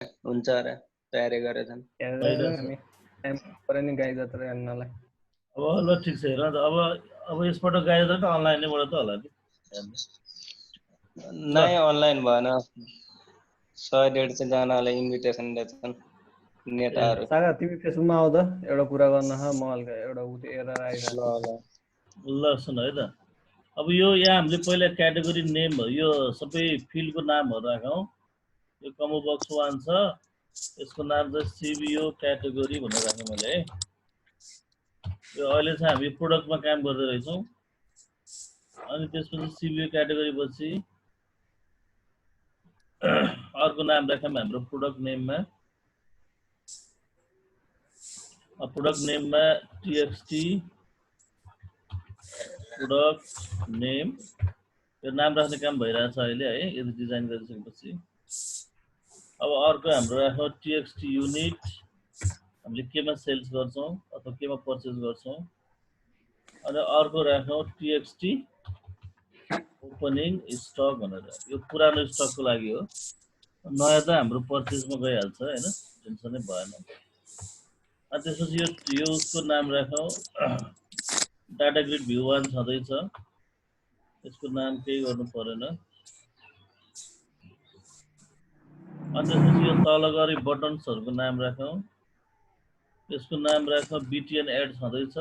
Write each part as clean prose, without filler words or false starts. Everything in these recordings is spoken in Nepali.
हुन्छ र तयारी गरेछन् हामी टाइम परे नि गाई जात्रा हेर्नलाई। अब ल ठिक छ हेर अब यसपल्ट गाई जात्रा त अनलाइनैबाट त होला नि नै अनलाइन भएन 100-150 जनाले इन्भिटेसन दिएछन् नेताहरू सागा तिमी फेसबुकमा आउ त एउटा कुरा गर्न ह म हल्का एउटा उ एरर आइरहेको ल सुन है त अब यो यहाँ हामीले पहिला क्याटेगोरी नेम यो सबै फिल्डको नामहरू राखौँ यो कम्बो बक्स 1 छ यसको नाम चाहिँ सिबिओ क्याटेगोरी भनेर राखेँ मैले है यो अहिले चाहिँ हामी प्रोडक्टमा काम गर्दै रहेछौँ अनि त्यसपछि सिबिओ क्याटेगोरी पछि अर्को नाम राख्यौँ हाम्रो प्रोडक्ट नेममा टीएक्सटी प्रोडक्ट नेम यो नाम राख्ने काम भइरहेछ अहिले है यदि डिजाइन गरिसकेपछि अब अर्को हाम्रो राख्यौँ टीएक्सटी युनिट हामीले केमा सेल्स गर्छौँ अथवा केमा पर्चेज गर्छौँ अनि अर्को राख्यौँ टीएक्सटी ओपनिङ स्टक भनेर यो पुरानो स्टकको लागि हो नयाँ त हाम्रो पर्चेजमा गइहाल्छ हैन टेन्सनै भएन अनि त्यसपछि यो उसको नाम राखौँ डाटा ग्रिड भ्यू 1 छँदैछ यसको नाम केही गर्नु परेन अनि त्यसपछि यो तल गरी बटन्सहरूको नाम राखौँ यसको नाम राखौँ बिटिएन एड छँदैछ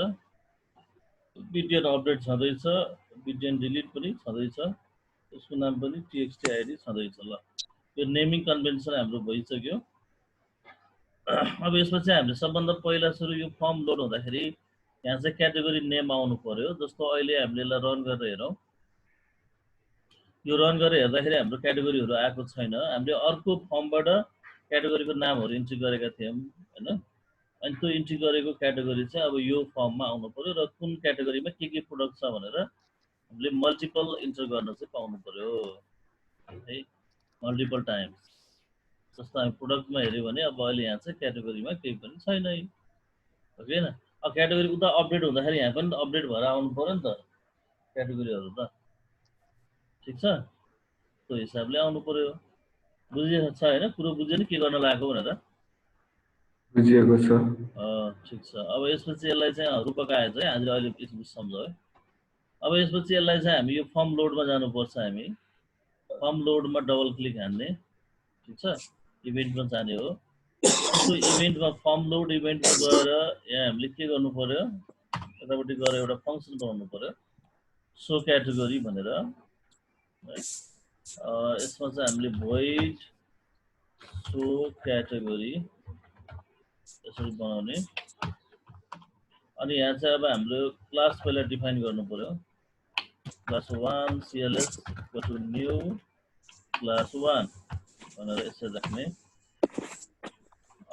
बिटिएन अपडेट छँदैछ बिटिएन डिलिट पनि छँदैछ यसको नाम पनि टीएक्सटी आइडी छँदैछ ल यो नेमिङ कन्भेन्सन हाम्रो भइसक्यो अब यसपछि हामीले सबभन्दा पहिला सुरु यो फर्म लोड हुँदाखेरि यहाँ चाहिँ क्याटेगोरी नेम आउनु पर्यो जस्तो अहिले हामीले यसलाई रन गरेर हेरौँ यो रन गरेर हेर्दाखेरि हाम्रो क्याटेगोरीहरू आएको छैन हामीले अर्को फर्मबाट क्याटेगोरीको नामहरू इन्ट्री गरेका थियौँ हैन अनि त्यो इन्ट्री गरेको क्याटेगोरी चाहिँ अब यो फर्ममा आउनु पर्यो र कुन क्याटेगोरीमा के प्रोडक्ट छ भनेर हामीले मल्टिपल इन्टर गर्न चाहिँ पाउनु पर्यो है मल्टिपल टाइम्स जस्तो हामी प्रोडक्टमा हेऱ्यो भने अब अहिले यहाँ चाहिँ क्याटेगोरीमा केही पनि छैन है ओके न अब क्याटेगोरी उता अपडेट हुँदाखेरि यहाँ पनि अपडेट भएर आउनु पर्यो नि त क्याटेगोरीहरू त ठिक छ त्यो हिसाबले आउनु पर्यो बुझिएको छ हैन कुरो बुझ्यो नि के गर्न लागेको भनेर बुझिएको छ ठिक छ अब यसपछि यसलाई चाहिँ रूपक आएछ है हामीले अहिले यसो सम्झौ है अब यसपछि यसलाई चाहिँ हामी यो फर्म लोडमा जानुपर्छ हामी फर्म लोडमा डबल क्लिक हान्ने ठिक छ इभेन्टमा जाने हो त्यो इभेन्टमा फर्म लोड इभेन्टमा गएर यहाँ हामीले के गर्नु पर्यो यतापट्टि गएर एउटा फङ्सन बनाउनु पर्यो सो क्याटेगोरी भनेर यसमा चाहिँ हामीले void सो क्याटेगोरी यसरी बनाउने अनि यहाँ चाहिँ अब हाम्रो क्लास पहिला डिफाइन गर्नु पर्यो class 1 cls equal to new class 1 भनेर यसरी राख्ने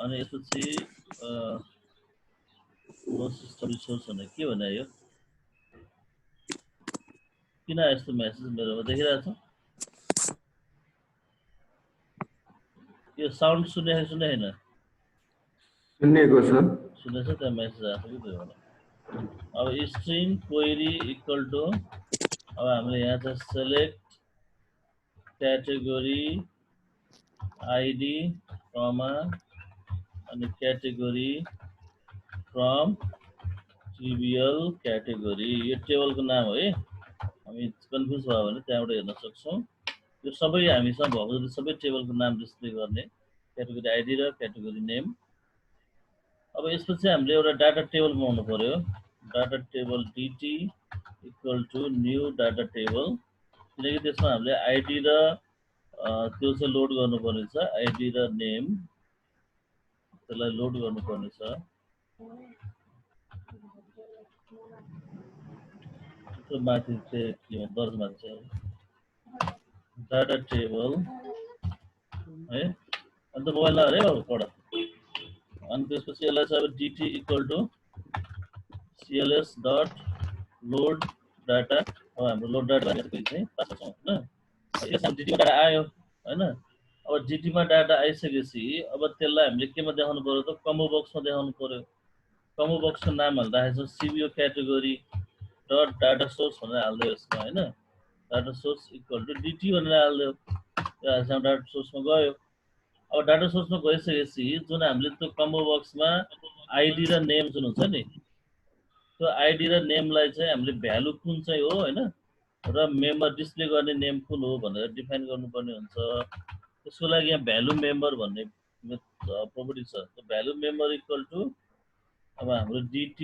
अनि यसपछि नो सिस्टम रिसोर्स भने के भने यो किन यस्तो मेसेज मेरोमा देखिरहेछ यो साउन्ड सुनेको हैन सुनेको छ सुनेछ त्यहाँ मेसेज आएको कि त्यो होला अब स्ट्रिङ क्वेरी इक्वल टु अब हामीले यहाँ चाहिँ सेलेक्ट क्याटेगोरी आइडी कमा अनि क्याटेगोरी फ्रम ट्रिभियल क्याटेगोरी यो टेबलको नाम है हामी कन्फ्युज भयो भने त्यहाँबाट हेर्न सक्छौँ यो सबै हामीसँग भएको जति सबै टेबलको नाम डिस्प्ले गर्ने क्याटेगोरी आइडी र क्याटेगोरी नेम अब यसपछि हामीले एउटा डाटा टेबल बनाउनु पर्यो data table dt equal to new data table किनकि त्यसमा हामीले आइडी र त्यो चाहिँ लोड गर्नुपर्ने छ आइडी र नेम त्यसलाई लोड गर्नुपर्ने छ त्यो माथि चाहिँ के दर्ज माथि डाटा टेबल है अन्त मोबाइल नगरे हो पढ अनि त्यसपछि यसलाई चाहिँ अब dt equal to cls dot load data अब हाम्रो लोड डाटा चाहिँ पास गर्छौँ हैन यसमा dt मा डाटा आयो हैन अब dt मा डाटा आइसकेपछि अब त्यसलाई हामीले केमा देखाउनु पर्यो त कम्बो बक्समा देखाउनु पर्यो कम्बो बक्सको नाम हाल्दाखेरि cbo category dot data source भनेर हाल्दियो यसमा हैन data source equal to dt भनेर हाल्दियो त्यो डाटा सोर्समा गयो अब डाटा सोर्समा गइसकेपछि जुन हामीले त्यो कम्बो बक्समा आइडी र नेम जुन हुन्छ नि त्यो आइडी र नेमलाई चाहिँ हामीले भ्यालु कुन चाहिँ हो हैन र मेम्बर डिस्प्ले गर्ने नेम कुन हो भनेर डिफाइन गर्नुपर्ने हुन्छ। त्यसको लागि यहाँ भ्यालु मेम्बर भन्ने प्रोपर्टी छ। त्यो भ्यालु मेम्बर इक्वल टु अब हाम्रो dt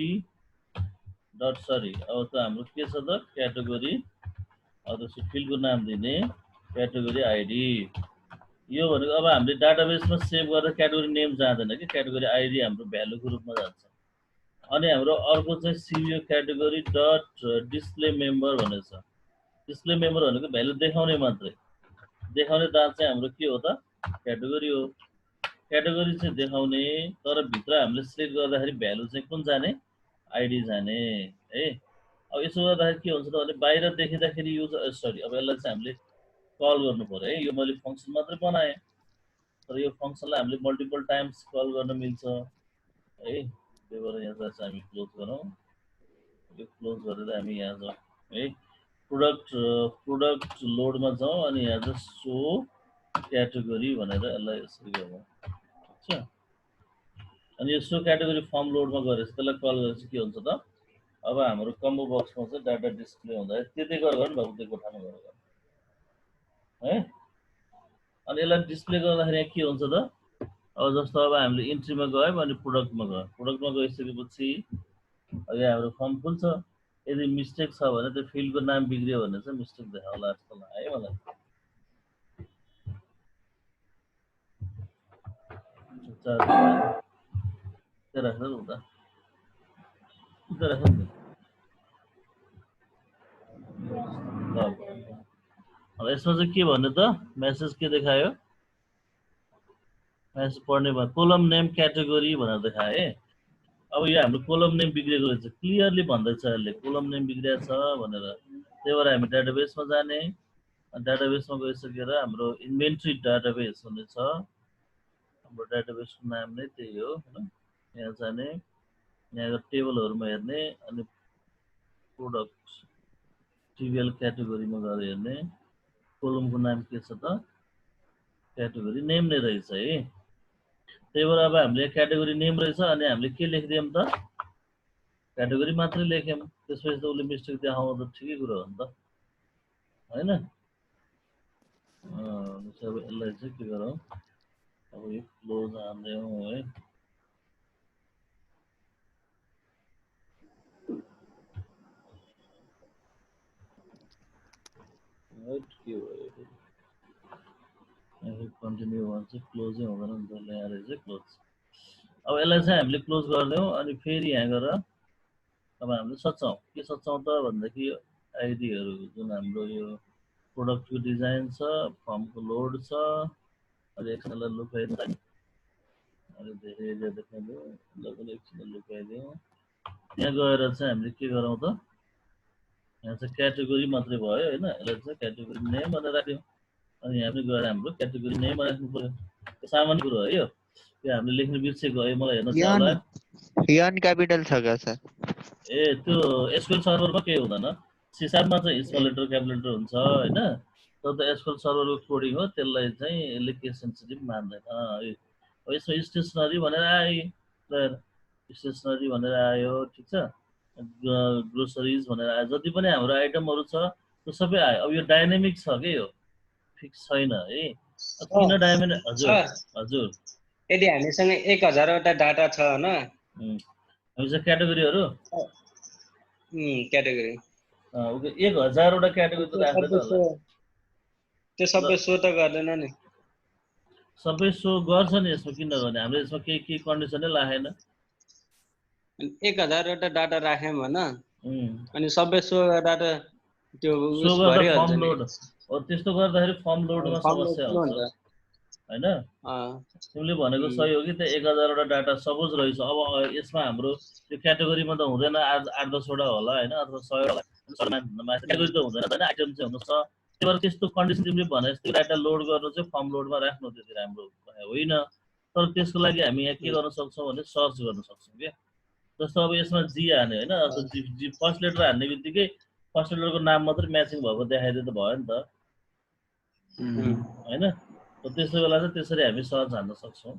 डट सरी अब त हाम्रो के छ त क्याटेगोरी अब त्यसको फिल्डको नाम दिने क्याटेगोरी आइडी। यो भनेको अब हामीले डाटाबेसमा सेभ गर्दा क्याटेगोरी नेम जाँदैन कि क्याटेगोरी आइडी हाम्रो भ्यालुको रूपमा जान्छ। अनि हाम्रो अर्को चाहिँ सिभियो क्याटेगोरी डट डिस्प्ले मेम्बर भनेको छ। डिस्प्ले मेम्बर भनेको भ्यालु देखाउने मात्रै, देखाउने दाँत चाहिँ हाम्रो के हो त क्याटेगोरी हो। क्याटेगोरी चाहिँ देखाउने तर भित्र हामीले सिलेक्ट गर्दाखेरि भ्यालु चाहिँ कुन जाने आइडी जाने है। अब यसो गर्दाखेरि के हुन्छ त भने बाहिर देखिँदाखेरि युजर सरी अब यसलाई चाहिँ हामीले कल गर्नु पर्यो है। यो मैले फङ्सन मात्रै बनाएँ तर यो फङ्सनलाई हामीले मल्टिपल टाइम्स कल गर्न मिल्छ है। त्यही भएर यहाँ चाहिँ हामी क्लोज गरौँ। यो क्लोज गरेर हामी यहाँ जाउँ है। प्रोडक्ट लोडमा जाउँ अनि यहाँ चाहिँ सो क्याटेगोरी भनेर यसलाई यसरी गरौँ ठिक छ। अनि यो सो क्याटेगोरी फर्म लोडमा गरेपछि त्यसलाई कल गरेपछि के हुन्छ त अब हाम्रो कम्बो बक्समा चाहिँ डाटा डिस्प्ले हुँदाखेरि त्यतै गरेर नि भएको त्यो कोठामा गरेर है। अनि यसलाई डिस्प्ले गर्दाखेरि यहाँ के हुन्छ त अब जस्तो अब हामीले इन्ट्रीमा गयौँ अनि प्रोडक्टमा गयौँ। प्रोडक्टमा गइसकेपछि अब यहाँ हाम्रो फर्म खुल्छ। यदि मिस्टेक छ भने त्यो फिल्डको नाम बिग्रियो भने चाहिँ मिस्टेक देखाउला जस्तो लाग्यो है मलाई। राख्नु उता राख्नु अब यसमा चाहिँ के भन्यो त मेसेज के देखायो मेसेज पढ्ने भयो कोलम नेम क्याटेगोरी भनेर देखाए। अब यो हाम्रो कोलम नेम बिग्रेको रहेछ क्लियरली भन्दैछ यसले कोलम नेम बिग्रिएको छ भनेर। त्यही भएर हामी डाटाबेसमा जाने डाटाबेसमा गइसकेर हाम्रो इन्भेन्ट्री डाटाबेस भन्ने छ। हाम्रो डाटाबेसको नाम नै त्यही हो हैन। यहाँ जाने यहाँको टेबलहरुमा हेर्ने अनि प्रोडक्ट टिबिएल क्याटेगोरीमा गएर हेर्ने कोलमको नाम के छ त क्याटेगोरी नेम नै रहेछ है। त्यही भएर अब हामीले क्याटेगोरी नेम रहेछ अनि हामीले के लेखिदियौँ त क्याटेगोरी मात्रै लेख्यौँ। त्यसपछि त उसले मिस्टेक देखाउनु त ठिकै कुरा हो नि त हैन। अब यसलाई चाहिँ के गरौँ अब यो क्लोज हान्दियौँ है। के भयो कन्टिन्यू भन्छ क्लोजै हुँदैन नि त यहाँ रहेछ क्लोज। अब यसलाई चाहिँ हामीले क्लोज गरिदियौँ अनि फेरि यहाँ गएर अब हामीले सचाउँ के सचाउँ त भन्दाखेरि आइडीहरू जुन हाम्रो यो प्रोडक्टको डिजाइन छ फर्मको लोड छ अनि एकछिनलाई लुकाइदिउँ अनि धेरै एरिया देखाइदिउँ ल पनि एकछिन लुकाइदिउँ। यहाँ गएर चाहिँ हामीले के गरौँ त यहाँ चाहिँ क्याटेगोरी मात्रै भयो हैन। यसलाई चाहिँ क्याटेगोरी नेम भनेर राख्यौँ अनि यहाँ पनि गएर हाम्रो क्याटेगोरी नेम राख्नु पर्यो। यो सामान्य कुरो हो यो हामीले लेख्न बिर्सेको है मलाई हेर्न होला। यन क्यापिटल छ क्या सर? ए त्यो एसक्यूएल सर्भरमा के हुँदैन सी शार्पमा चाहिँ स्मल लेटर क्यापिटल लेटर हुन्छ हैन। तर त एसक्यूएल सर्भरको कोडिङ हो त्यसलाई चाहिँ यसले केस सेन्सिटिभ मान्दैन। यसमा स्टेसनरी भनेर आयो स्टेसनरी भनेर आयो ठिक छ। ग्रोसरिज भनेर आयो जति पनि हाम्रो आइटमहरु छ त्यो सबै आयो। अब यो डाइनामिक छ के यो फिक्स छैन है। किन डाइनामिक हजुर हजुर यदि हामीसँग 1000 वटा डाटा छ हैन हामीसँग क्याटेगोरीहरु क्याटेगोरी 1000 वटा क्याटेगोरी त राख्दैन होला। त्यो सबै सो त गर्दैन नि। सबै सो गर्छ नि यसमा किन गर्ने हामीले यसमा के कन्डिसनै राखेन। 1000 वटा डाटा राख्यौं हैन अनि सबै सो गर्दा त त्यो सो गर्दा फर्म लोड हो। त्यस्तो गर्दाखेरि फर्म लोडमा समस्या हुन्छ हैन। तिमीले भनेको सही हो कि त्यो 1000 वटा डाटा सपोज रहेछ। अब यसमा हाम्रो त्यो क्याटेगोरीमा त हुँदैन 8-10 वटा होला हैन अथवा 100 होला। क्याटेगोरी त हुँदैन हैन आइटम चाहिँ हुनुस् त। त्यही भएर त्यस्तो कन्डिसन तिमीले भने जस्तो डाटा लोड गर्नु चाहिँ फर्म लोडमा राख्नु त्यति राम्रो होइन। तर त्यसको लागि हामी यहाँ के गर्न सक्छौँ भने सर्च गर्न सक्छौँ के। जस्तो अब यसमा जी हाने हैन जी फर्स्ट लेटर हान्ने बित्तिकै फर्स्ट लेटरको नाम मात्रै म्याचिङ भएको देखाइदिए त भयो नि त हैन। त्यसो बेला चाहिँ त्यसरी हामी सहज हान्न सक्छौँ।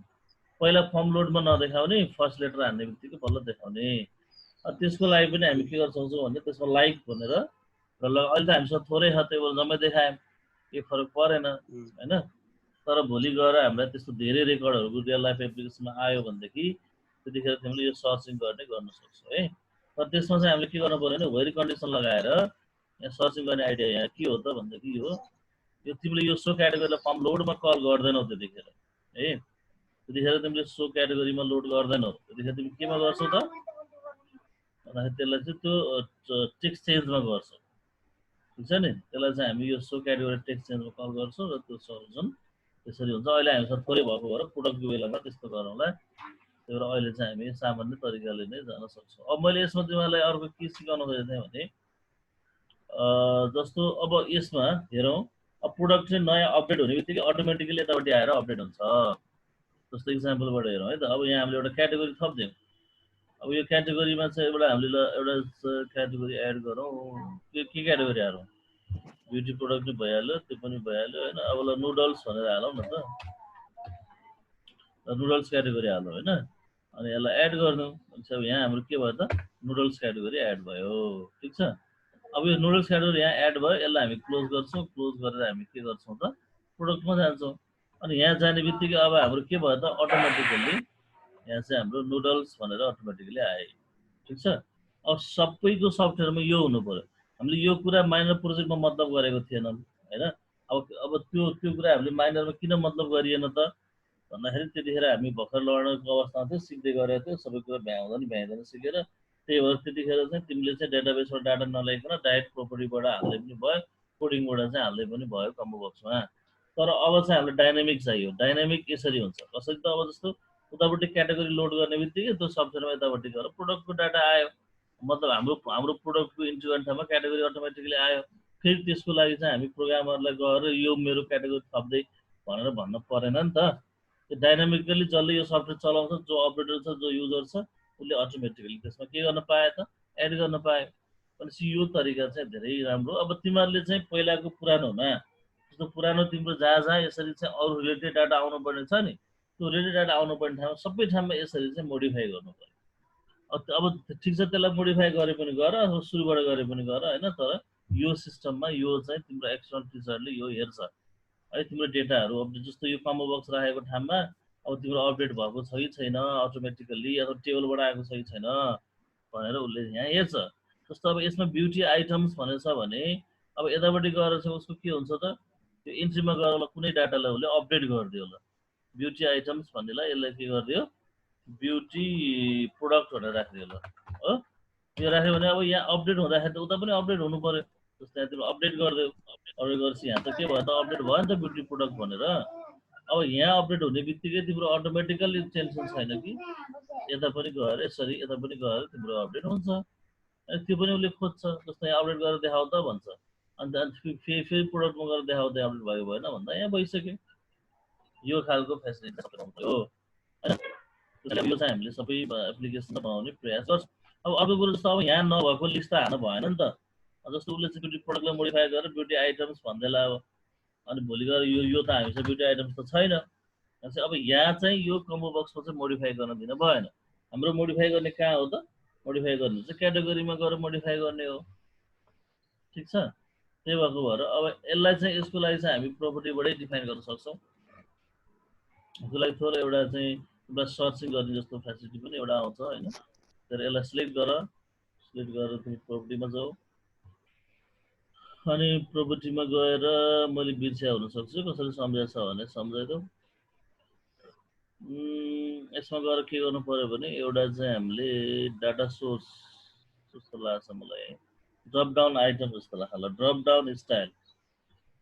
पहिला फर्म लोडमा नदेखाउने, फर्स्ट लेटर हान्ने बित्तिकै बल्ल देखाउने। त्यसको लागि पनि हामी के गर्न सक्छौँ भने त्यसमा लाइक भनेर र अहिले त हामीसँग थोरै छ टेबल जम्मै देखायौँ, केही फरक परेन होइन। तर भोलि गएर हामीलाई त्यस्तो धेरै रेकर्डहरूको रियल लाइफ एप्लिकेसनमा आयो भनेदेखि त्यतिखेर तिमीले यो सर्चिङ गर्न सक्छौ है। तर त्यसमा चाहिँ हामीले के गर्नु पर्यो भने वेरी कन्डिसन लगाएर यहाँ सर्चिङ गर्ने आइडिया यहाँ के हो त भनेदेखि यो तिमीले यो सो क्याटेगोरीलाई फर्म लोडमा कल गर्दैनौ त्यतिखेर है। त्यतिखेर तिमीले सो क्याटेगोरीमा लोड गर्दैनौ, त्यतिखेर तिमी केमा गर्छौ त भन्दाखेरि त्यसलाई चाहिँ त्यो टेक्स्ट चेन्जमा गर्छौ, ठिक छ नि। त्यसलाई चाहिँ हामी यो सो क्याटेगोरी टेक्स्ट चेन्जमा कल गर्छौँ र त्यो सल्युसन त्यसरी हुन्छ। अहिले हामीसँग थोरै भएको भएर प्रोडक्टको बेलामा त्यस्तो गरौँला। त्यही भएर अहिले चाहिँ हामी सामान्य तरिकाले नै जान सक्छौँ। अब मैले यसमा तिमीहरूलाई अर्को के सिकाउन खोजेको थिएँ भने जस्तो अब यसमा हेरौँ, अब प्रोडक्ट चाहिँ नयाँ अपडेट हुने बित्तिकै अटोमेटिकली यतापट्टि आएर अपडेट हुन्छ। जस्तो इक्जाम्पलबाट हेरौँ है त। अब यहाँ हामीले एउटा क्याटेगोरी थप्दियौँ। अब यो क्याटेगोरीमा चाहिँ एउटा हामीले एउटा क्याटेगोरी एड गरौँ। के क्याटेगोरी हालौँ? ब्युटी प्रोडक्ट पनि भइहाल्यो, त्यो पनि भइहाल्यो होइन। अब ल नुडल्स भनेर हालौँ न त, नुडल्स क्याटेगोरी हालौँ होइन। अनि यसलाई एड गरिदिउँ भनेपछि अब यहाँ हाम्रो के भयो त नुडल्स क्याटेगोरी एड भयो, ठिक छ। अब यो नुडल्स क्याटेगोरी यहाँ एड भयो, यसलाई हामी क्लोज गर्छौँ। क्लोज गरेर हामी के गर्छौँ त प्रोडक्टमा जान्छौँ। अनि यहाँ जाने बित्तिकै अब हाम्रो के भयो त अटोमेटिकल्ली यहाँ चाहिँ हाम्रो नुडल्स भनेर अटोमेटिकली आयो, ठिक छ। अब सबैको सफ्टवेयरमा यो हुनु पर्यो। हामीले यो कुरा माइनर प्रोजेक्टमा मतलब गरेको थिएनौँ होइन। अब त्यो कुरा हामीले माइनरमा किन मतलब गरिएन त भन्दाखेरि त्यतिखेर हामी भर्खर लर्नरको अवस्थामा थियो, सिक्दै गरेको थियो, सबै कुरा भ्याउँदैन सिकेर। त्यही भएर त्यतिखेर चाहिँ तिमीले चाहिँ डेटाबेसबाट डाटा नल्याइकन डाइरेक्ट प्रोपर्टीबाट हाल्दै पनि भयो, कोडिङबाट चाहिँ हाल्दै पनि भयो कम्बो बक्समा। तर अब चाहिँ हामीलाई डाइनामिक चाहियो। डाइनामिक यसरी हुन्छ कसरी त, अब जस्तो उतापट्टि क्याटेगोरी लोड गर्ने बित्तिकै त्यो सफ्टवेयरमा यतापट्टि गएर प्रोडक्टको डाटा आयो, मतलब हाम्रो प्रोडक्टको इन्ट्री ठाउँमा क्याटेगोरी अटोमेटिकली आयो। फेरि त्यसको लागि चाहिँ हामी प्रोग्रामरलाई गएर यो मेरो क्याटेगोरी थप्दै भनेर भन्न परेन नि त। त्यो डाइनामिकली जसले यो सफ्टवेयर चलाउँछ, जो अपरेटर छ, जो युजर छ, उसले अटोमेटिकली त्यसमा के गर्न पायो त एड गर्न पायो। भनेपछि यो तरिका चाहिँ धेरै राम्रो। अब तिमीहरूले चाहिँ पहिलाको पुरानोमा जस्तो पुरानो तिम्रो जहाँ यसरी चाहिँ अरू रिलेटेड डाटा आउनुपर्ने छ नि, त्यो रिलेटेड डाटा आउनुपर्ने ठाउँमा सबै ठाउँमा यसरी चाहिँ मोडिफाई गर्नु पर्यो। अब ठिक छ, त्यसलाई मोडिफाई गरे पनि गर, सुरुबाट गरे पनि गर होइन। तर यो सिस्टममा यो चाहिँ तिम्रो एक्सटर्नल टिचरले यो हेर्छ है, तिम्रो डेटाहरू अपडेट। जस्तो यो कम्बो बक्स राखेको ठाउँमा अब तिम्रो अपडेट भएको छ कि छैन अटोमेटिकल्ली, अथवा टेबलबाट आएको छ कि छैन भनेर उसले यहाँ हेर्छ। जस्तो अब यसमा ब्युटी आइटम्स भनेर छ भने अब यतापट्टि गएर चाहिँ उसको के हुन्छ त त्यो इन्ट्रीमा गएर कुनै डाटालाई उसले अपडेट गरिदियो। ल ब्युटी आइटम्स भन्नेलाई यसलाई के गरिदियो ब्युटी प्रोडक्ट भनेर राखिदियो। ल हो, यो राख्यो भने अब यहाँ अपडेट हुँदाखेरि त उता पनि अपडेट हुनु पर्यो। जस्तो यहाँ तिम्रो अपडेट गरिदियो, अपडेट गरेपछि यहाँ त के भयो त अपडेट भयो नि त ब्युटी प्रोडक्ट भनेर। अब यहाँ अपडेट हुने बित्तिकै तिम्रो अटोमेटिकल्ली टेन्सन छैन कि यता पनि गएर यसरी यता पनि गएर तिम्रो अपडेट हुन्छ। त्यो पनि उसले खोज्छ। जस्तो यहाँ अपडेट गरेर देखाउ त भन्छ, अन्त फेरि प्रोडक्टमा गएर देखाउँदै अपडेट भयो भएन भन्दा यहाँ भइसक्यो। यो खालको फेसिलिटी हो होइन। यो चाहिँ हामीले सबै एप्लिकेसन बनाउने प्रयास गर्छौँ। अब अर्को कुरो जस्तो अब यहाँ नभएको लिस्ट त हाल्नु भएन नि त। जस्तो उसले चाहिँ ब्युटी प्रोडक्टलाई मोडिफाई गरेर ब्युटी आइटम्स भन्दैला अब, अनि भोलि गएर यो त हामीसँग ब्युटी आइटम्स त छैन। अब यहाँ चाहिँ यो कम्बो बक्समा चाहिँ मोडिफाई गर्न दिन भएन। हाम्रो मोडिफाई गर्ने कहाँ हो त, मोडिफाई गर्ने चाहिँ क्याटेगोरीमा गएर मोडिफाई गर्ने हो, ठिक छ। त्यही भएको भएर अब यसलाई चाहिँ यसको लागि चाहिँ हामी प्रोपर्टीबाटै डिफाइन गर्न सक्छौँ। यसको लागि थोरै एउटा चाहिँ एउटा सर्चिङ गर्ने जस्तो फेसिलिटी पनि एउटा आउँछ होइन। तर यसलाई सिलेक्ट गरेर तिमी प्रोपर्टीमा जाऊ। अनि प्रोपर्टीमा गएर मैले बिर्स्या हुनसक्छु, कसैले सम्झाएको छ भने सम्झाइदेऊ। यसमा गएर के गर्नु पर्यो भने एउटा चाहिँ हामीले डाटा सोर्स जस्तो लाग्छ मलाई, ड्रप डाउन आइटम जस्तो लाग्छ। ल ड्रप डाउन स्टाइल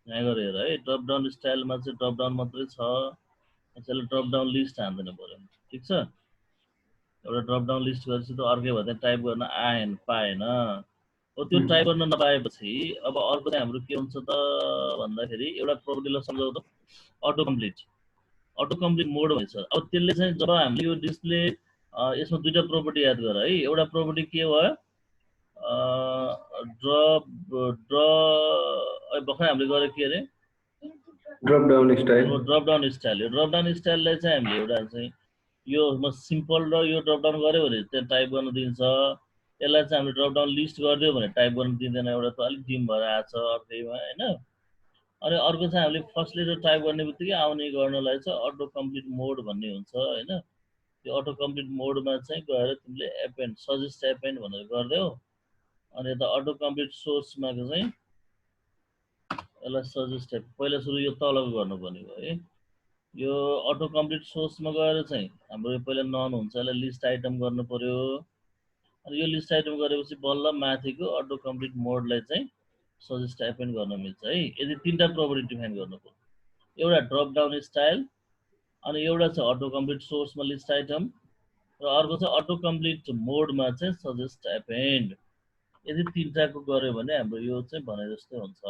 यहाँ गएर हेर है। ड्रप डाउन स्टाइलमा चाहिँ ड्रप डाउन मात्रै छ, त्यसले ड्रप डाउन लिस्ट हान्दैन पर्यो, ठिक छ। एउटा ड्रप डाउन लिस्ट गरेपछि त अर्कै भयो, टाइप गर्न पाएन। हो त्यो टाइप गर्न नपाएपछि अब अर्को चाहिँ हाम्रो के हुन्छ त भन्दाखेरि एउटा प्रोपर्टीलाई सम्झाउ त अटो कम्प्लिट मोड भन्छ। अब त्यसले चाहिँ जब हामीले यो डिस्प्ले यसमा दुईटा प्रोपर्टी याद गर है। एउटा प्रोपर्टी के भयो भर्खर हामीले गरे के अरे drop down style drop down style, यो ड्रप डाउन स्टाइललाई चाहिँ हामीले एउटा चाहिँ यो सिम्पल र यो ड्रप डाउन गर्यो भने चाहिँ टाइप गर्न दिन्छ। यसलाई चाहिँ हामीले ड्रप डाउन लिस्ट गरिदियो भने टाइप गर्न दिँदैन, एउटा त अलिक डिम भएर आएको छ अर्कैमा होइन। अनि अर्को चाहिँ हामीले फर्स्टले जो टाइप गर्ने बित्तिकै आउने गर्नलाई चाहिँ अटो कम्प्लिट मोड भन्ने हुन्छ होइन। त्यो अटो कम्प्लिट मोडमा चाहिँ गएर तिमीले एपेन्ड सजेस्ट एपेन्ड भनेर गरिदेऊ। अनि यता अटो कम्प्लिट सोर्समा चाहिँ यसलाई सजेस्ट पहिला सुरु यो तलको गर्नुपर्ने भयो है। यो अटो कम्प्लिट सोर्समा गएर चाहिँ हाम्रो पहिला नन हुन्छ, यसलाई लिस्ट आइटम गर्नु पर्यो। अनि यो लिस्ट आइटम गरेपछि बल्ल माथिको अटो कम्प्लिट मोडलाई चाहिँ सजेस्ट एपेन्ड गर्न मिल्छ है। यदि तीनटा प्रपर्टी डिफाइन गर्नु पर्यो, एउटा ड्रप डाउन स्टाइल, अनि एउटा चाहिँ अटो कम्प्लिट सोर्समा लिस्ट आइटम, र अर्को चाहिँ अटो कम्प्लिट मोडमा चाहिँ सजेस्ट एपेन्ड। यदि तीनटाको गर्यो भने हाम्रो यो चाहिँ भने जस्तै हुन्छ।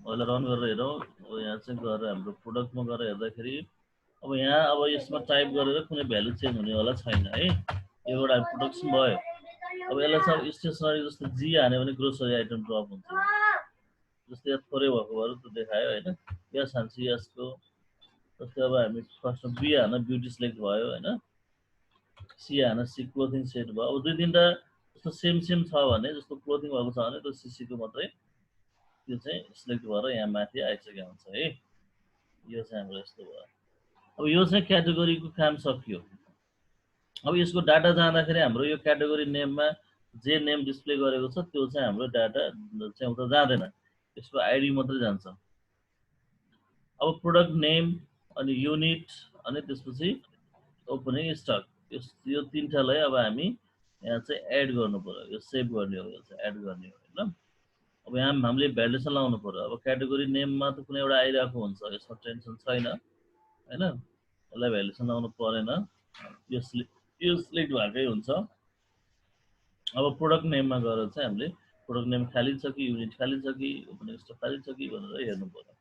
अहिले रन गरेर हेरौँ। अब यहाँ चाहिँ गएर हाम्रो प्रोडक्टमा गएर हेर्दाखेरि अब यहाँ अब यसमा टाइप गरेर कुनै भ्यालु चेन्ज हुनेवाला छैन है। यो एउटा प्रोडक्सन भयो। अब यसलाई चाहिँ स्टेसनरी जस्तो जी हान्यो भने ग्रोसरी आइटम ड्रप हुन्छ, जस्तै यहाँ थोरै भएको भएर त्यो देखायो होइन। यस हान्छ यसको, जस्तै अब हामी फर्स्टमा बी हान ब्युटी सिलेक्ट भयो होइन, सी हान सी क्लोथिङ सेट भयो। अब दुई तिनवटा जस्तो सेम छ भने, जस्तो क्लोथिङ भएको छ भने त्यो सीसीको मात्रै त्यो चाहिँ सिलेक्ट भएर यहाँ माथि आइसकेको हुन्छ है। यो चाहिँ हाम्रो यस्तो भयो। अब यो चाहिँ क्याटेगोरीको काम सकियो। अब यसको डाटा जाँदाखेरि हाम्रो यो क्याटेगोरी नेममा जे नेम डिस्प्ले गरेको छ त्यो चाहिँ हाम्रो डाटा चाहिँ उता जाँदैन, यसको आइडी मात्रै जान्छ। अब प्रोडक्ट नेम अनि युनिट अनि त्यसपछि ओपनिङ स्टक, यो तीनटालाई अब हामी यहाँ चाहिँ एड गर्नु पर्यो। यो सेभ गर्ने हो, यो चाहिँ एड गर्ने हो होइन। अब यहाँ हामीले भ्यालुएसन लाउनु पर्यो। अब क्याटेगोरी नेममा त कुनै एउटा आइरहेको हुन्छ, यसमा टेन्सन छैन होइन, यसलाई भ्यालुएसन लाउनु परेन, यो सिलेक्ट भएकै हुन्छ। अब प्रोडक्ट नेममा गएर चाहिँ हामीले प्रोडक्ट नेम खाली छ कि युनिट खाली छ कि ओपनिङ स्टक खाली छ कि भनेर हेर्नु पर्यो।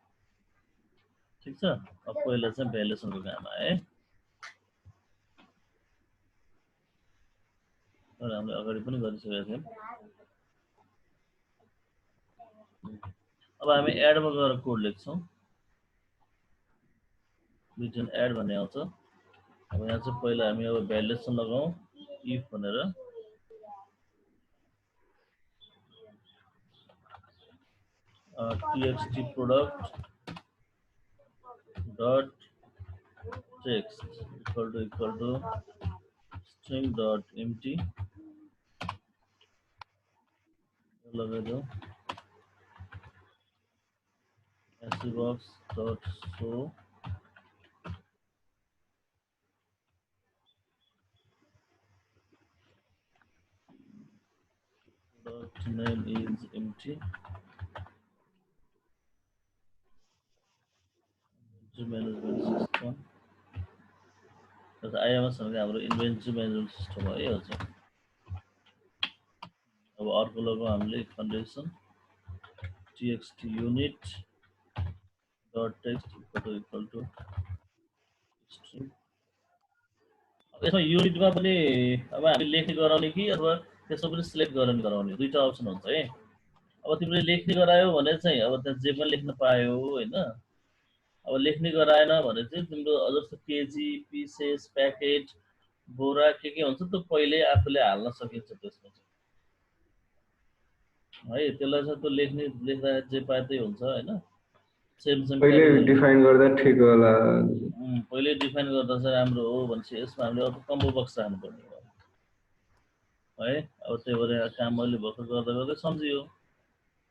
ठिक छ। अब पहिला चाहिँ भ्यालुएसनको काम आए, हामीले अगाडि पनि गरिसकेका थियौँ। अब हामी एडमा गएर कोड लेख्छौँ, बिटन एड भन्ने आउँछ। अब यहाँ चाहिँ पहिला हामी अब भ्यालुएसन लगाउँ इफ भनेर, txt product dot text equal to string dot empty लगाइदो box dot show dot name is empty management system। IMS भनेको हाम्रो इन्भेन्ट्री म्यानेजमेन्ट सिस्टम हो यो चाहिँ। अब अर्को लगो हामीले condition txt unit dot text equal to string। यसमा युनिटमा पनि अब हामी लेख्ने गराउने कि अथवा त्यसमा पनि सिलेक्ट गरेर गराउने, दुईटा अप्सन हुन्छ है। अब तिमीले लेख्ने गरायो भने चाहिँ अब त्यहाँ जे पनि लेख्न पायो होइन। अब लेख्ने गराएन भने चाहिँ तिम्रो जस्तो केजी पिसेस प्याकेट बोरा के हुन्छ त्यो पहिले आफूले हाल्न सकिन्छ त्यसमा चाहिँ है। त्यसलाई चाहिँ त्यो लेख्दा जे पाए त्यही हुन्छ होइन। सेम पहिले डिफाइन गर्दा ठिक होला, पहिले डिफाइन गर्दा चाहिँ राम्रो हो भनेपछि यसमा हामीले अर्को कम्बो बक्स राख्नुपर्ने हो है। अब त्यही भएर काम मैले भर्खर गर्दा गर्दै सम्झियो।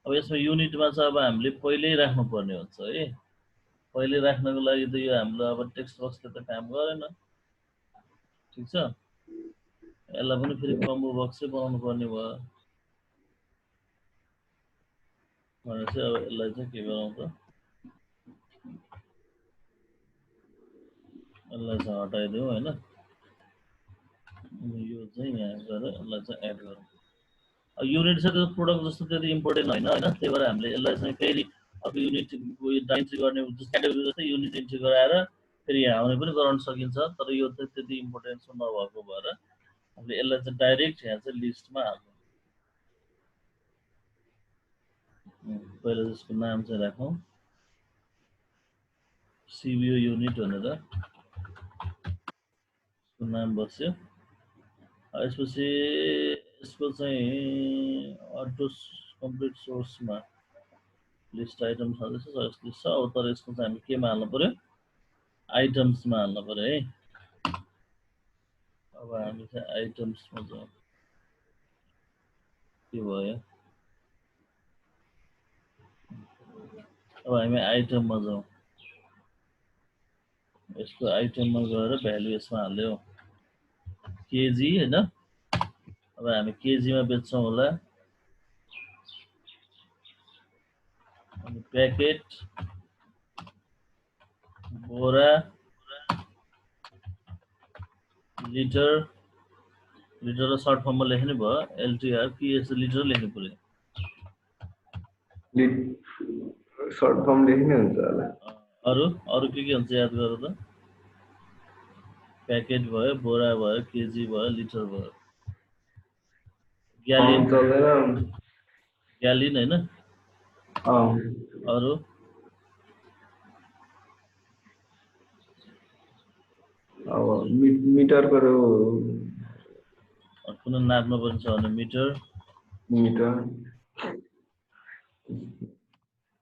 अब यसमा युनिटमा चाहिँ अब हामीले पहिल्यै राख्नुपर्ने हुन्छ है। पहिले राख्नको लागि त यो हाम्रो अब टेक्स्ट बक्सले त काम गरेन। ठिक छ। यसलाई पनि फेरि कम्बो बक्सै बनाउनु पर्ने भयो भनेपछि अब यसलाई चाहिँ के बनाउँछ, यसलाई चाहिँ हटाइदिउँ होइन। यो चाहिँ यहाँ गएर यसलाई चाहिँ एड गरौँ। अब युनिट चाहिँ त्यो प्रोडक्ट जस्तो त्यति इम्पोर्टेन्ट होइन होइन। त्यही भएर हामीले यसलाई चाहिँ फेरि अब युनिट इन्ट्री गर्ने क्याटेगोरी जस्तै युनिट इन्ट्री गराएर फेरि यहाँ आउने पनि गराउन सकिन्छ। तर यो चाहिँ त्यति इम्पोर्टेन्ट नभएको भएर हामीले यसलाई चाहिँ डाइरेक्ट यहाँ चाहिँ लिस्टमा हाल्छौँ। पहिला यसको नाम चाहिँ राखौँ CBO युनिट भनेर, यसको नाम बस्यो। यसपछि यसको चाहिँ अटो कम्प्लिट सोर्समा लिस्ट आइटम छँदैछ, लिस्ट छ। अब तर यसको चाहिँ हामी केमा हाल्नु पर्यो, आइटम्समा हाल्नु पर्यो है। अब हामी चाहिँ आइटम्समा जाउँ, के भयो, अब हामी आइटममा जाउँ। यसको आइटममा गएर भ्यालु यसमा हाल्यो केजी हैन। अब हामी केजीमा बेच्छौँ होला। अनि प्याकेट, बोरा, लिटर, लिटर र सर्ट फर्ममा लेख्नु भयो LTR कि यसो लिटर लेख्नु पर्यो। सर्ट फर्म लेख्ने हुन्छ होला। अरु के हुन्छ याद गर त। प्याकेट भयो, बोरा भयो, केजी भयो, लिटर भयो, ग्यालिन चल्दैन, ग्यालिन हैन। अरु अब मिटरको कुन नाप्नु पर्ने छ भने मिटर,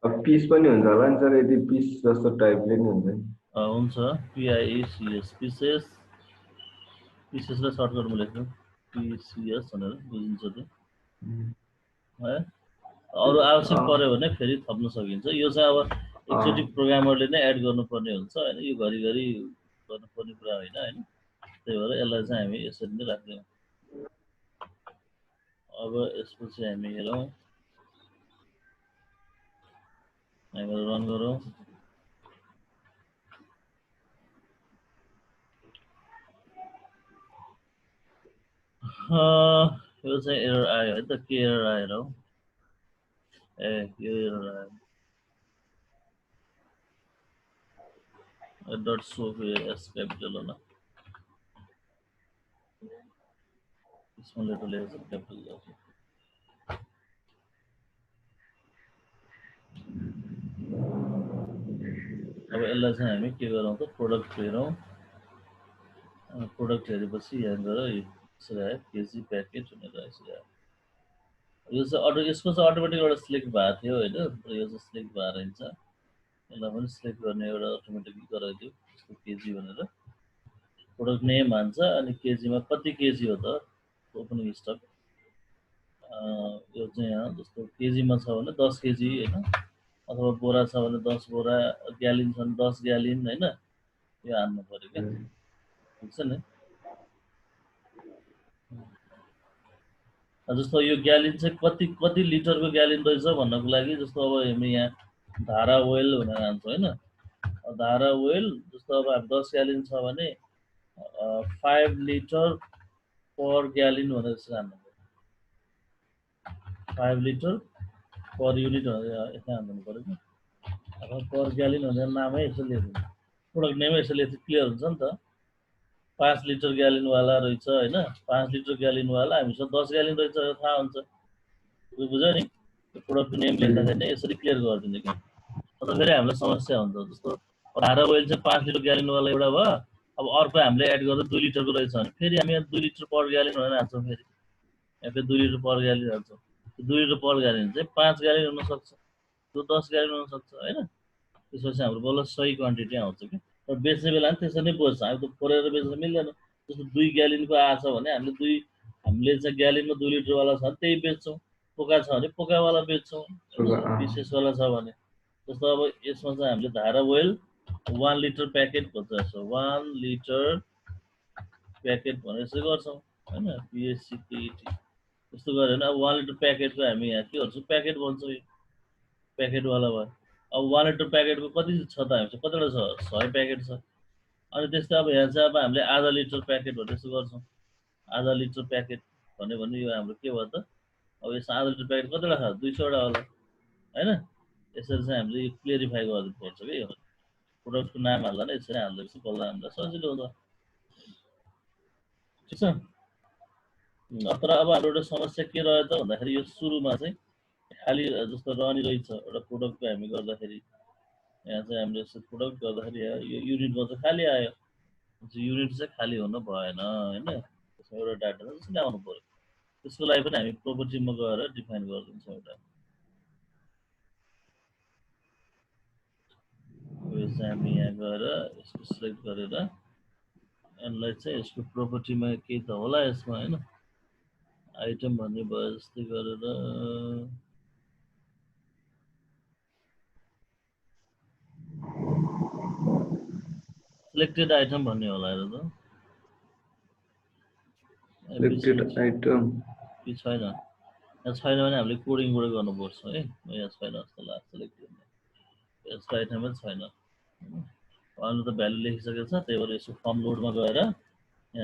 अब पिस पनि हुन्छ होला नि सर, यदि पिस जस्तो टाइपले नि हुन्छ। हुन्छ PIECS पिसेस, पिसेसलाई सर्टकटमा लेख्नु PCS भनेर बुझिन्छ त्यो है। अरु आवश्यक पर्यो भने फेरि थप्न सकिन्छ। यो चाहिँ अब एकचोटि प्रोग्रामरले नै एड गर्नुपर्ने हुन्छ हैन, यो घरिघरि गर्नुपर्ने कुरा होइन हैन। त्यही भएर यसलाई चाहिँ हामी यसरी नै राख्छौँ। अब यसपछि हामी हेरौँ, हामीलाई रन गरौँ। यो चाहिँ एरर आयो है त। के एरर आएर हो? यो एरर आयो। डट सो एस क्यापिटल होला, स्मल लेटर लेखेको छ, क्यापिटल गर्छ। अब यसलाई चाहिँ हामी के गरौँ त, प्रोडक्ट हेरौँ। प्रोडक्ट हेरेपछि यहाँ गएर यसरी आयो केजी प्याकेट भनेर यसरी आयो। यो चाहिँ यसको चाहिँ अटोमेटिक एउटा सिलेक्ट भएको थियो होइन, यो चाहिँ सिलेक्ट भएर हिँड्छ। यसलाई पनि सिलेक्ट गर्ने एउटा अटोमेटिकली गराइदियो यसको केजी भनेर। प्रोडक्ट नेम हान्छ अनि केजीमा कति केजी हो त ओपनिङ स्टक। यो चाहिँ यहाँ जस्तो केजीमा छ भने 10 केजी होइन, अथवा बोरा छ भने 10 बोरा, ग्यालिन छ भने 10 ग्यालिन होइन, यो हान्नु पर्यो क्या। ठिक छ नि। जस्तो यो ग्यालिन चाहिँ कति लिटरको ग्यालिन रहेछ भन्नको लागि, जस्तो अब हामी यहाँ धारा ओइल भनेर हान्छौँ होइन। धारा ओइल जस्तो अब हामी 10 ग्यालिन छ भने 5 लिटर पर ग्यालिन भनेर यसरी हान्नु पर्यो। 5 लिटर पर युनिट भनेर यसरी हान्नु पर्यो कि। अब पर ग्यालिन भनेर नामै यसो लेख्नु, प्रोडक्ट नेमै यसो लेख्नु क्लियर हुन्छ नि त। 5 लिटर ग्यालिनवाला रहेछ होइन, 5 लिटर ग्यालिनवाला हामीसँग 10 ग्यालिन रहेछ थाहा हुन्छ, बुझ्यो नि। प्रोडक्ट नेम लेख्दाखेरि यसरी क्लियर गरिदिनु कि, अन्त फेरि हामीलाई समस्या हुन्छ। जस्तो धारा ओइल चाहिँ 5 लिटर ग्यालिनवाला एउटा भयो, अब अर्को हामीले एड गरेर 2 लिटरको रहेछ भने फेरि हामी 2 लिटर पर ग्यालिन भनेर हान्छौँ। फेरि यहाँ फेरि 2 लिटर पर ग्यालिन हान्छौँ। 2 लिटर पर ग्यालिन चाहिँ 5 ग्यालिन हुनसक्छ, त्यो 10 ग्यालिन हुनसक्छ होइन। त्यसपछि हाम्रो बल्ल सही क्वान्टिटी आउँछ कि। र बेच्ने बेला पनि त्यसरी नै बोल्छ, हामी त फोरेर बेच्न मिल्दैन। जस्तो 2 ग्यालिनको आएछ भने हामीले चाहिँ ग्यालिनमा 2 लिटरवाला छ भने त्यही बेच्छौँ, पोका छ भने पोकावाला बेच्छौँ, विशेषवाला छ भने। जस्तो अब यसमा चाहिँ हामीले धारा ओइल 1 लिटर प्याकेट भन्छ, यसो 1 लिटर प्याकेट भनेर यसो गर्छौँ होइन, PACKET यस्तो गऱ्यो भने अब 1 लिटर प्याकेटको हामी यहाँ के गर्छौँ, प्याकेट भन्छौँ। यो प्याकेटवाला भयो। अब 1 लिटर प्याकेटको कति छ त हामीसँग, कतिवटा छ, 100 प्याकेट छ। अनि त्यस्तै अब यहाँ चाहिँ अब हामीले आधा लिटर प्याकेट भनेर यसो गर्छौँ। आधा लिटर प्याकेट भन्यो भने यो हाम्रो के भयो त, अब यसमा आधा लिटर प्याकेट कतिवटा छ, 200वटा होला होइन। यसरी चाहिँ हामीले यो क्लियरिफाई गर्नुपर्छ कि। यो प्रोडक्टको नाम हाल्दा नै यसरी हाल्दैछ, बल्ल हामीलाई सजिलो हुन्छ। ठिक छ। तर अब हाम्रो एउटा समस्या के रह्यो त भन्दाखेरि यो सुरुमा चाहिँ खाली जस्तो रहने रहेछ एउटा प्रोडक्टको हामी गर्दाखेरि यहाँ चाहिँ हामीले यस्तो प्रोडक्ट गर्दाखेरि यो युनिटमा चाहिँ खाली आयो युनिट चाहिँ खाली हुन भएन हैन त्यसमा एउटा डाटा चाहिँ आउनु पर्यो त्यसको लागि पनि हामी प्रोपर्टीमा गएर डिफाइन गरिदिन्छौँ एउटा यो चाहिँ हामी यहाँ गएर यसको सिलेक्ट गरेर यसलाई चाहिँ यसको प्रोपर्टीमा केही त होला यसमा हैन आइटम भन्ने भयो जस्तै गरेर सिलेक्टेड आइटम भन्ने होला हेर त Selected item. कि छैन यहाँ छैन भने हामीले कोडिङबाट गर्नुपर्छ है यहाँ छैन जस्तो लाग्छ सिलेक्टेड यसको आइटमै छैन अहिले त भ्यालु लेखिसकेको छ त्यही भएर यसको फर्म लोडमा गएर यहाँ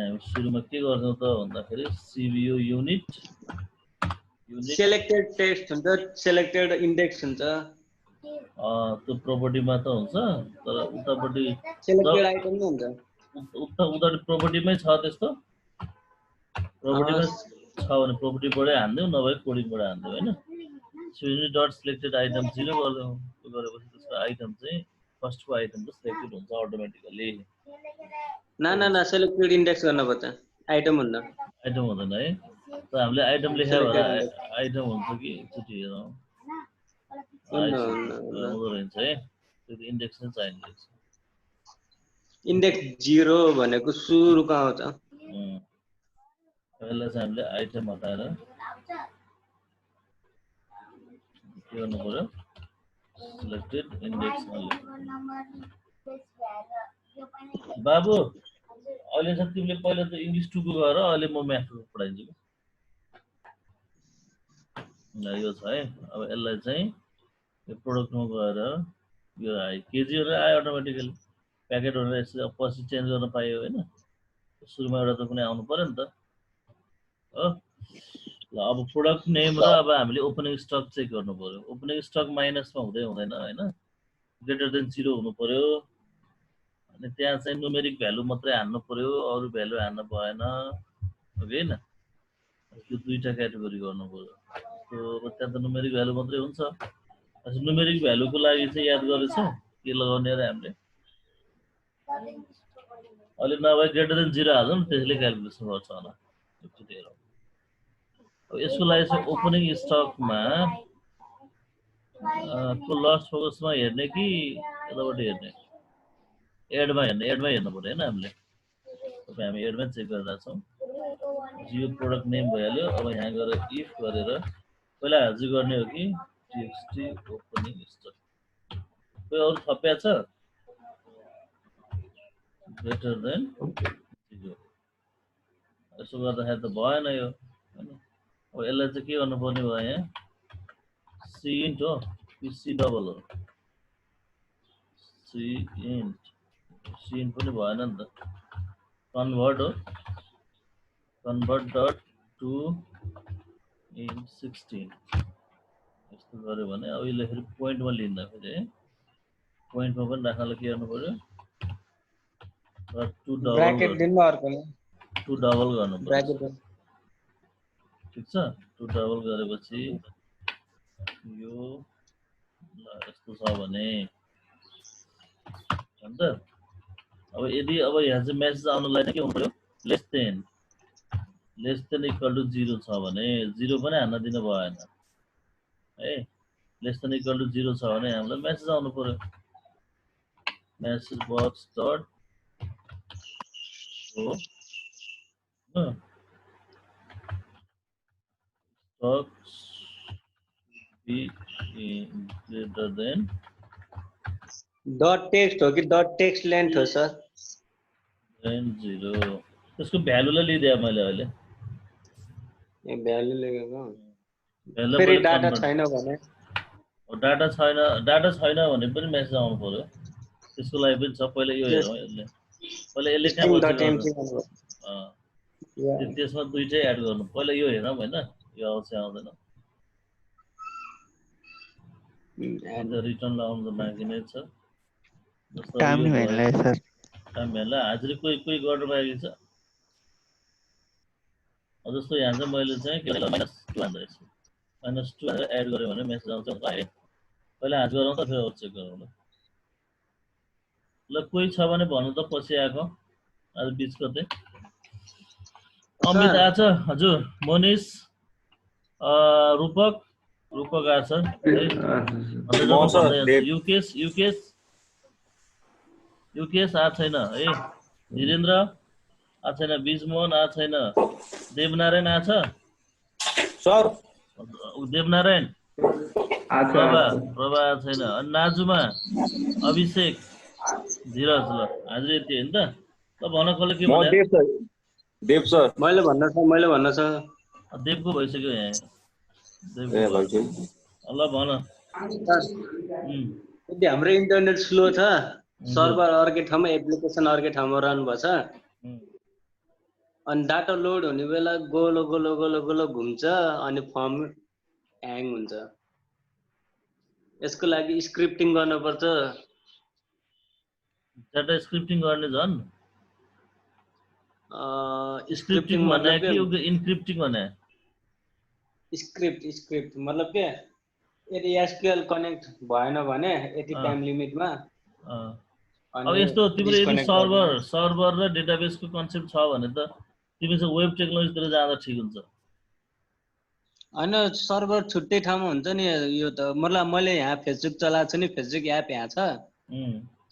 हामी सुरुमा के गर्छौँ त भन्दाखेरि सिबियु युनिट सेलेक्टेड टेक्स्ट हुन्छ सेलेक्टेड इन्डेक्स हुन्छ त्यो प्रोपर्टीमा त हुन्छ तर उतापट्टि सेलेक्टेड आइटम नै हुन्छ उतापट्टि प्रोपर्टीमै छ त्यस्तो प्रोपर्टीमा छ भने प्रोपर्टीबाटै हान्दिउँ नभए कोडिङबाट हान्दिउँ हैन युनिट डट सिलेक्टेड आइटम 0 गर्दिउँ त्यो गरेपछि त्यसको आइटम चाहिँ फर्स्टको आइटम चाहिँ सिलेक्टेड हुन्छ अटोमेटिकली ना सेलेक्टेड इन्डेक्स गर्नुपर्छ आइटम भन्दा आइटम हुँदैन है त हामीले आइटम लेख्या भएर आइटम हुन्छ कि एकचोटि हेरौँ हुँदो रहेछ है त्यो इन्डेक्स नै चाहिने रहेछ इन्डेक्स 0 भनेको सुरुको आउँछ यसलाई चाहिँ हामीले आइटम हटाएर के गर्नु पर्यो सिलेक्टेड इन्डेक्स बाबु अहिले चाहिँ तिमीले पहिला त इङ्ग्लिस 2 को गर अहिले म म्याथ पढाइदिन्छु यो छ है अब यसलाई चाहिँ यो प्रोडक्टमा गएर यो आयो केजी भनेर आयो अटोमेटिकली प्याकेट भनेर यसरी पछि चेन्ज गर्न पायो होइन सुरुमा एउटा त कुनै आउनु पर्यो नि त हो ल अब प्रोडक्ट नेम र अब हामीले ओपनिङ स्टक चेक गर्नु पर्यो ओपनिङ स्टक माइनसमा हुँदै हुँदैन होइन ग्रेटर देन 0 हुनु पर्यो अनि त्यहाँ चाहिँ न्युमेरिक भ्यालु मात्रै हान्नु पर्यो अरू भ्यालु हान्न भएन होइन त्यो दुईटा क्याटेगोरी गर्नु पर्यो त्यो त्यहाँ त न्युमेरिक भ्यालु मात्रै हुन्छ न्युमेरिक भ्यालुको लागि चाहिँ याद गरेछौँ के लगाउने र हामीले अहिले नभए ग्रेटर देन 0 हालौँ त्यसले क्यालकुलेसन गर्छ होला एकचोटि हेरौँ अब यसको लागि चाहिँ ओपनिङ स्टकमा को लस्ट फोकसमा हेर्ने कि यताबाट हेर्ने एडमा हेर्नु पर्यो होइन हामीले हामी एडमा चेक गरिरहेको छौँ जियो प्रोडक्ट नेम भइहाल्यो अब यहाँ गएर इफ गरेर पहिला हाजिर गर्ने हो कि टीएक्सटी ओपनिङ स्टक कोही अरू थप्या छ ग्रेटर देन 0 यसो गर्दाखेरि त भएन यो हैन अब यसलाई चाहिँ के गर्नुपर्ने भयो यहाँ सी इन्ट हो कि सी डबल हो सी इन्ट पनि भएन नि त कन्भर्ट हो कन्भर्ट डट टु इन्ट 16 यस्तो गर्यो भने अब यसले फेरि पोइन्टमा लिँदाखेरि पोइन्टमा पनि राख्नलाई के गर्नु पर्यो टु डबल गर्नु पर्यो ठिक छ टु डबल गरेपछि यो यस्तो छ भने अन्त अब यदि अब यहाँ चाहिँ मेसेज आउनलाई के हुनु पर्यो लेस देन इक्वल टु 0 छ भने 0 पनि हान्न दिनु भएन है लेस देन इक्वल टु 0 छ भने हामीलाई मेसेज आउनु पर्यो message box dot stocks be greater than dot text हो कि डट टेक्स्ट लेन्थ हो सर 0 त्यसको भ्यालुलाई लिदिए मैले अहिले ए भ्यालु लेखेको भ्यालु फेरि डाटा छैन भने डाटा छैन भने पनि मेसेज आउनु पर्यो त्यसको लागि पनि छ पहिला यो हेरौँ यसले पहिला यसले त्यसमा दुईटै एड गर्नु पहिला यो हेरौँ हैन यो आउँछ आउँदैन रिटर्न लगाउनु त बाँकी नै छ टाइम नि भएन सर टाइम भएन हाजिरी कोही गर्न बाँकी छ अझ जस्तो यहाँ चाहिँ मैले चाहिँ के -2 हान्दैछु -2 हालेर एड गर्यो भने मेसेज आउँछ है पहिला हाँच गरौँ त फेरि अरू चेक गरौँ ल कोही छ भने भन्नु त पछि आएको आज बिच कतै अमित आछ हजुर मोनिस रूपक आछ है युकेश आ छैन है धीरेन्द्र आ छैन बिजमोहन आ छैन देवनारायण आछ सर देवनारायण आच्छा प्रभा छैन अनि नाजुमा अभिषेक धीरज ल आज यति हैन त ल भन कसले के भन्यो देव सर मैले भन्न छ देवको भइसक्यो यहाँ ए भन्छ ल भन यदि हाम्रो इन्टरनेट स्लो छ सर्भर अर्कै ठाउँमा एप्लिकेसन अर्कै ठाउँमा रन भछ अनि डाटा लोड हुने बेला गोलो घुम्छ अनि फर्म ह्याङ हुन्छ यसको लागि स्क्रिप्टिङ गर्नुपर्छ डाटा स्क्रिप्टिङ गर्ने झन् स्क्रिप्टिङ भने कि इन्क्रिप्टिङ भने स्क्रिप्ट मतलब के यदि एसक्यूएल कनेक्ट भएन भने यति टाइम लिमिटमा अब यस्तो तिम्रो यदि सर्भर र डेटाबेसको कन्सेप्ट छ भने त तिमी चाहिँ वेब टेक्नोलोजीतिर जाँदा ठिक हुन्छ हैन सर्भर छुट्टै ठाउँमा हुन्छ नि यो त मतलब मैले यहाँ फेसबुक चलाएको छु नि फेसबुक एप यहाँ छ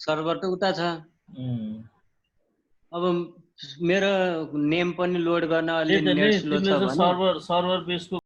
सर्भर त उता छ अब मेरो नेम पनि लोड गर्न अलि नेट स्लो छ भने सर्भर बेसको